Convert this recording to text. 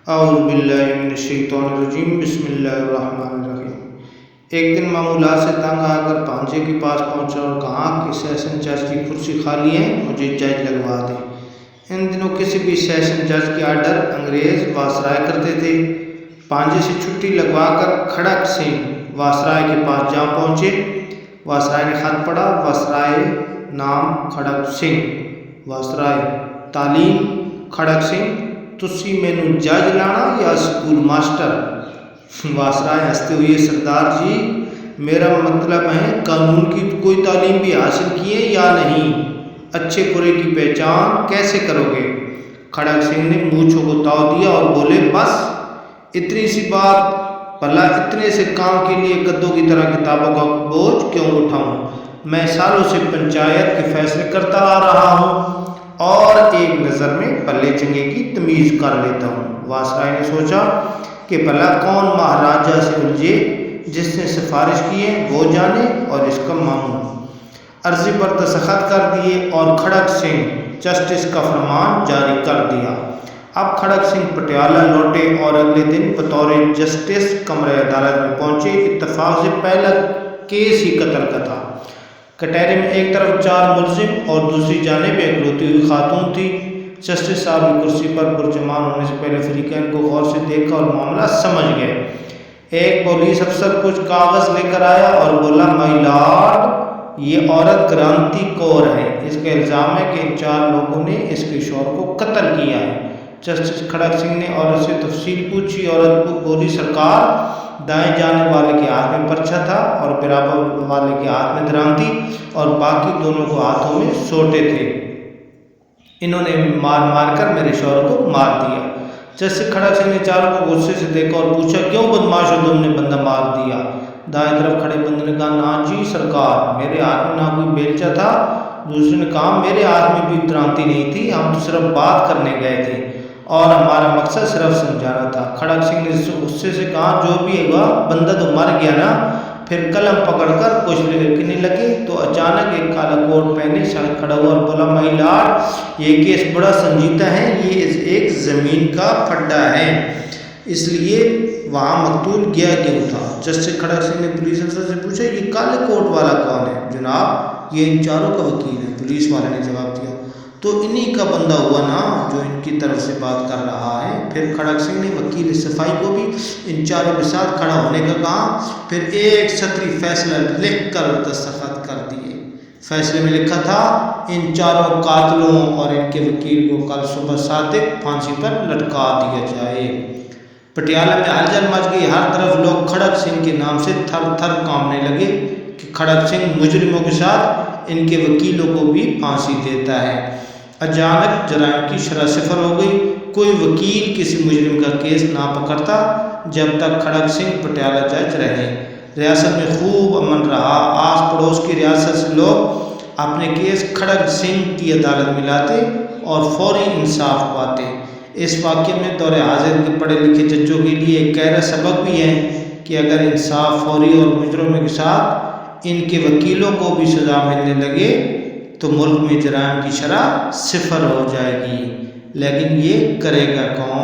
اعوذ باللہ من الشیطان الرجیم بسم اللہ الرحمن الرحیم۔ ایک دن معمولات سے تنگ آ کر پانچے کے پاس پہنچا اور کہا کہ سیشن جج کی کرسی خالی ہے، مجھے جج لگوا دے۔ ان دنوں کسی بھی سیشن جج کے آرڈر انگریز واسرائے کرتے تھے۔ پانجے سے چھٹی لگوا کر کھڑک سنگھ واسرائے کے پاس جا پہنچے۔ واسرائے نے خط پڑھا۔ واسرائے نام کھڑک سنگھ، واسرائے تعلیم کھڑک سنگھ، تسی مینوں جج لانا یا سکول ماسٹر؟ واسرائے ہنستے ہوئے، سردار جی میرا مطلب ہے قانون کی کوئی تعلیم بھی حاصل کی ہے یا نہیں؟ اچھے برے کی پہچان کیسے کرو گے؟ کھڑک سنگھ نے مونچھوں کو تاؤ دیا اور بولے، بس اتنی سی بات؟ بھلا اتنے سے کام کے لیے گدوں کی طرح کتابوں کا بوجھ کیوں اٹھاؤں؟ میں سالوں سے پنچایت کے فیصلے کرتا آ رہا ہوں اور ایک نظر میں پلے چنگے کی تمیز کر لیتا ہوں۔ واسرائے نے سوچا کہ بھلا کون مہاراجہ سے الجھے، جس نے سفارش کی ہے وہ جانے اور اس کا ماموں۔ عرضی پر دستخط کر دیے اور کھڑک سنگھ جسٹس کا فرمان جاری کر دیا۔ اب کھڑک سنگھ پٹیالہ لوٹے اور اگلے دن بطور جسٹس کمرہ عدالت میں پہنچے۔ اتفاق سے پہلا کیس ہی قتل کا تھا۔ کٹہرے میں ایک طرف 4 ملزم اور دوسری جانب ایک روتی ہوئی خاتون تھی۔ جسٹس صاحب نے کرسی پر پرجمان ہونے سے پہلے فریقین کو غور سے دیکھا اور معاملہ سمجھ گئے۔ ایک پولیس افسر کچھ کاغذ لے کر آیا اور بولا، مائی لارڈ یہ عورت کرانتی کور ہے، اس کا الزام ہے کہ ان 4 لوگوں نے اس کے شوہر کو قتل کیا ہے۔ جسٹس کھڑک سنگھ نے عورت سے تفصیل پوچھی۔ عورت بولی، سرکار دائیں جانب والے کے ہاتھ میں پرچہ تھا اور برابر والے کے ہاتھ میں درانتی اور باقی دونوں کو ہاتھوں میں سوٹے تھے۔ انہوں نے مار مار کر میرے شوہر کو مار دیا۔ جسٹس کھڑک سنگھ نے 4 کو غصے سے دیکھا اور پوچھا، کیوں بدماشو تم نے بندہ مار دیا؟ دائیں طرف کھڑے بندے نے کہا، نا جی سرکار میرے ہاتھ میں نہ کوئی بیلچہ تھا۔ دوسرے نے کہا، میرے ہاتھ میں بھی درانتی نہیں تھی، ہم تو صرف بات کرنے گئے تھے اور ہمارا مقصد صرف سمجھانا تھا۔ کھڑک سنگھ نے غصے سے کہا، جو بھی ہوا بندہ تو مر گیا نا۔ پھر قلم پکڑ کر کچھ لکھنے لگے تو اچانک ایک کالا کوٹ پہنے شخص کھڑا ہوا اور بولا، مائی لارڈ یہ کیس بڑا سنجیدہ ہے، یہ ایک زمین کا پھڈا ہے، اس لیے وہاں مقتول گیا کیوں تھا؟ جسٹس کھڑک سنگھ نے پولیس افسر سے پوچھا، یہ کالے کوٹ والا کون ہے؟ جناب یہ ان 4 کا وکیل ہے، پولیس والے نے جواب دیا۔ تو انہی کا بندہ ہوا نا جو ان کی طرف سے بات کر رہا ہے۔ پھر کھڑک سنگھ نے وکیل صفائی کو بھی ان 4 کے ساتھ کھڑا ہونے کا کہا۔ پھر ایک سطری فیصلہ لکھ کر دستخط کر دیے۔ فیصلے میں لکھا تھا، ان 4 قاتلوں اور ان کے وکیل کو کل صبح صادق پھانسی پر لٹکا دیا جائے۔ پٹیالہ میں ہلچل مچ گئی۔ ہر طرف لوگ کھڑک سنگھ کے نام سے تھر تھر کانپنے لگے کہ کھڑک سنگھ مجرموں کے ساتھ ان کے وکیلوں کو بھی پھانسی دیتا ہے۔ اچانک جرائم کی شرح صفر ہو گئی۔ کوئی وکیل کسی مجرم کا کیس نہ پکڑتا جب تک کھڑک سنگھ پٹیالہ جج رہے۔ ریاست میں خوب امن رہا۔ آس پڑوس کی ریاست سے لوگ اپنے کیس کھڑک سنگھ کی عدالت میں لاتے اور فوری انصاف پاتے۔ اس واقعے میں دور حاضر کے پڑھے لکھے ججوں کے لیے ایک گہرا سبق بھی ہے کہ اگر انصاف فوری اور مجرموں کے ساتھ ان کے وکیلوں کو بھی سزا ملنے لگے تو ملک میں جرائم کی شرح صفر ہو جائے گی، لیکن یہ کرے گا کون؟